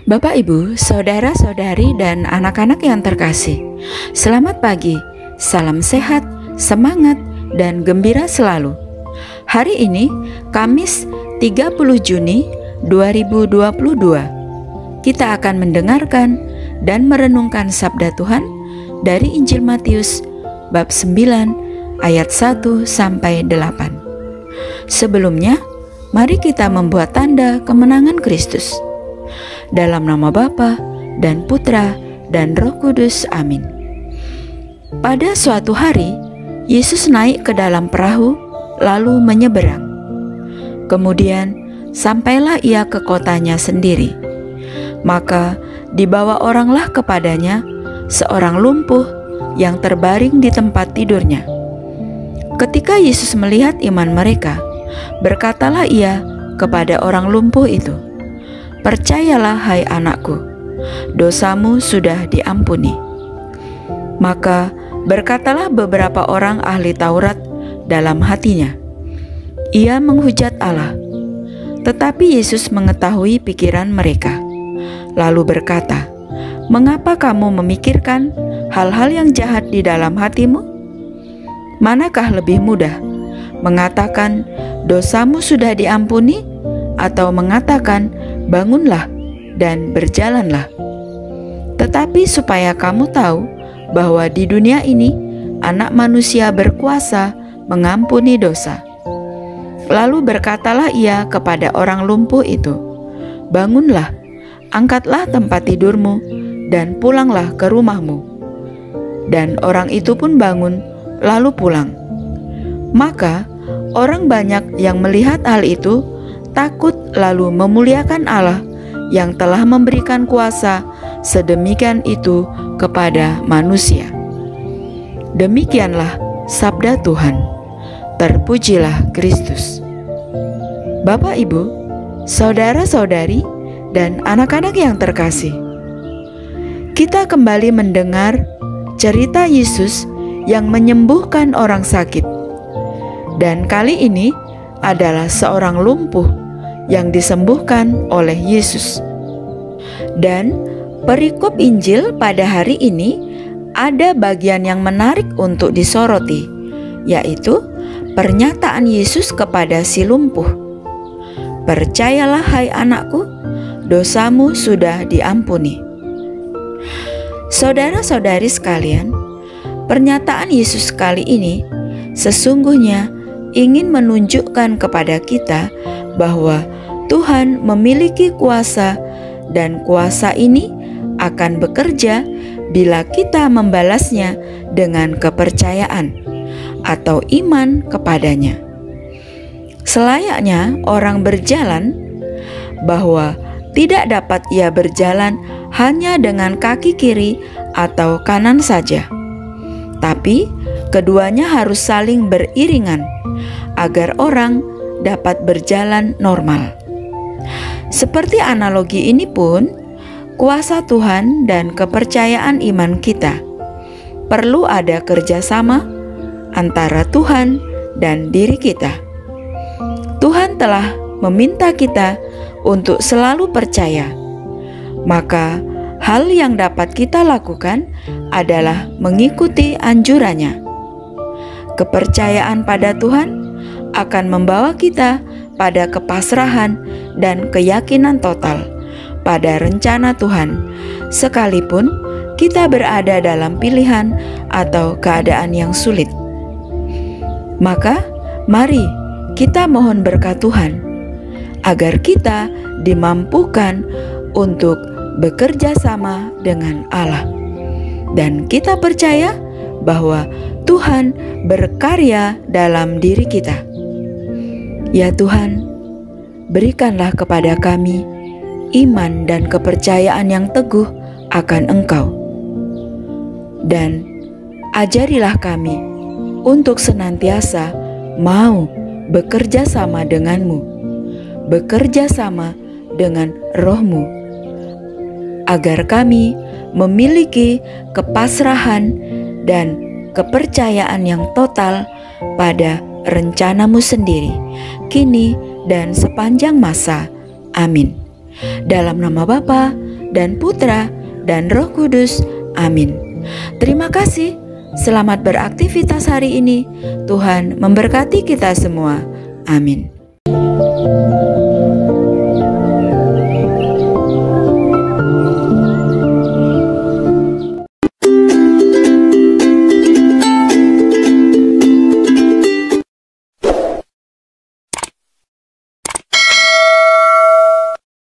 Bapak, Ibu, saudara-saudari, dan anak-anak yang terkasih, selamat pagi, salam sehat, semangat, dan gembira selalu. Hari ini, Kamis 30 Juni 2022, kita akan mendengarkan dan merenungkan sabda Tuhan dari Injil Matius bab 9 ayat 1 sampai 8. Sebelumnya, mari kita membuat tanda kemenangan Kristus. Dalam nama Bapa dan Putra dan Roh Kudus, amin. Pada suatu hari, Yesus naik ke dalam perahu lalu menyeberang. Kemudian sampailah ia ke kotanya sendiri. Maka dibawa oranglah kepadanya seorang lumpuh yang terbaring di tempat tidurnya. Ketika Yesus melihat iman mereka, berkatalah ia kepada orang lumpuh itu, "Percayalah, hai anakku, dosamu sudah diampuni." Maka berkatalah beberapa orang ahli Taurat dalam hatinya, "Ia menghujat Allah." Tetapi Yesus mengetahui pikiran mereka, lalu berkata, "Mengapa kamu memikirkan hal-hal yang jahat di dalam hatimu? Manakah lebih mudah, mengatakan dosamu sudah diampuni, atau mengatakan bangunlah dan berjalanlah? Tetapi supaya kamu tahu bahwa di dunia ini Anak Manusia berkuasa mengampuni dosa." Lalu berkatalah ia kepada orang lumpuh itu, "Bangunlah, angkatlah tempat tidurmu, dan pulanglah ke rumahmu." Dan orang itu pun bangun, lalu pulang. Maka orang banyak yang melihat hal itu takut, lalu memuliakan Allah yang telah memberikan kuasa sedemikian itu kepada manusia. Demikianlah sabda Tuhan. Terpujilah Kristus. Bapak, Ibu, saudara-saudari, dan anak-anak yang terkasih, kita kembali mendengar cerita Yesus yang menyembuhkan orang sakit. Dan kali ini adalah seorang lumpuh yang disembuhkan oleh Yesus. Dan perikop Injil pada hari ini ada bagian yang menarik untuk disoroti, yaitu pernyataan Yesus kepada si lumpuh, "Percayalah, hai anakku, dosamu sudah diampuni." Saudara-saudari sekalian, pernyataan Yesus kali ini sesungguhnya ingin menunjukkan kepada kita bahwa Tuhan memiliki kuasa, dan kuasa ini akan bekerja bila kita membalasnya dengan kepercayaan atau iman kepadanya. Selayaknya orang berjalan, bahwa tidak dapat ia berjalan hanya dengan kaki kiri atau kanan saja, tapi keduanya harus saling beriringan agar orang dapat berjalan normal. Seperti analogi ini pun, kuasa Tuhan dan kepercayaan iman kita perlu ada kerjasama antara Tuhan dan diri kita. Tuhan telah meminta kita untuk selalu percaya, maka hal yang dapat kita lakukan adalah mengikuti anjurannya. Kepercayaan pada Tuhan akan membawa kita pada kepasrahan dan keyakinan total pada rencana Tuhan, sekalipun kita berada dalam pilihan atau keadaan yang sulit. Maka mari kita mohon berkat Tuhan agar kita dimampukan untuk bekerja sama dengan Allah, dan kita percaya bahwa Tuhan berkarya dalam diri kita. Ya Tuhan, berikanlah kepada kami iman dan kepercayaan yang teguh akan Engkau, dan ajarilah kami untuk senantiasa mau bekerja sama denganmu, bekerja sama dengan Roh-Mu, agar kami memiliki kepasrahan dan kepercayaan yang total pada rencana-Mu sendiri, kini dan sepanjang masa. Amin. Dalam nama Bapa dan Putra, dan Roh Kudus. Amin. Terima kasih. Selamat beraktivitas hari ini. Tuhan memberkati kita semua. Amin.